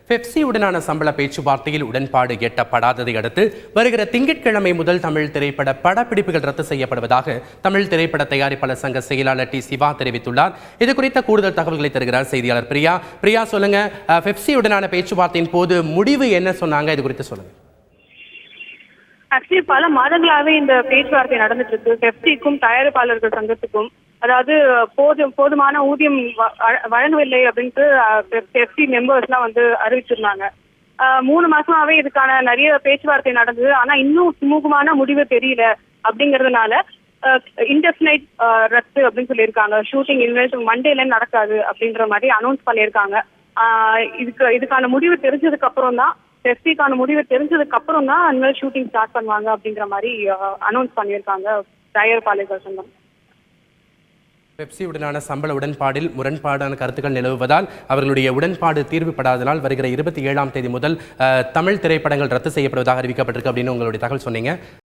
Pepsi உடனான சம்பள பேச்சுவார்த்தையில் உடன்பாடு எட்டப்படாததை அடுத்து வருகிற திங்கட்கிழமை முதல் தமிழ் திரைப்பட படப்பிடிப்புகள் ரத்து செய்யப்படுவதாக தமிழ் திரைப்பட தயாரிப்பாளர் சங்க செயலாளர் டி சிவா தெரிவித்துள்ளார். இது குறித்த கூடுதல் தகவல்களை தருகிறார் செய்தியாளர் பிரியா. பிரியா, சொல்லுங்க, பெப்சி உடனான பேச்சுவார்த்தையின் போது முடிவு என்ன சொன்னாங்க? இது குறித்து சொல்லுங்க. ஆக்சுவலி பல மாதங்களாகவே இந்த பேச்சுவார்த்தை நடந்துட்டு இருக்கு. பெப்சிக்கும் தயாரிப்பாளர்கள் சங்கத்துக்கும், அதாவது போதுமான ஊதியம் வழங்கவில்லை அப்படின்ட்டு பெப்சி மெம்பர்ஸ்லாம் அறிவிச்சிருந்தாங்க. 3 மாசமாவே இதுக்கான நிறைய பேச்சுவார்த்தை நடந்தது. ஆனா இன்னும் சுமூகமான முடிவு தெரியல. அப்படிங்கறதுனால இன்டெஃபினைட் ரத்து அப்படின்னு சொல்லியிருக்காங்க. ஷூட்டிங் இனிமேல் மண்டேல நடக்காது அப்படின்ற மாதிரி அனௌன்ஸ் பண்ணியிருக்காங்க. இதுக்கான முடிவு தெரிஞ்சதுக்கு அப்புறம் தான், பெப்சிக்கான முடிவு தெரிஞ்சதுக்கு அப்புறம் தான் இனிமேல் ஷூட்டிங் ஸ்டார்ட் பண்ணுவாங்க அப்படின்ற மாதிரி அனௌன்ஸ் பண்ணியிருக்காங்க தயாரிப்பாளர்கள் சங்கம். பெப்சி உடனான சம்பள உடன்பாடில் முரண்பாடான கருத்துக்கள் நிலவுவதால் அவர்களுடைய உடன்பாடு தீர்வுபடாததால் வருகிற 27ஆம் தேதி முதல் தமிழ் திரைப்படங்கள் ரத்து செய்யப்படுவதாக அறிவிக்கப்பட்டிருக்கு அப்படின்னு உங்களுடைய தகவல் சொன்னீங்க.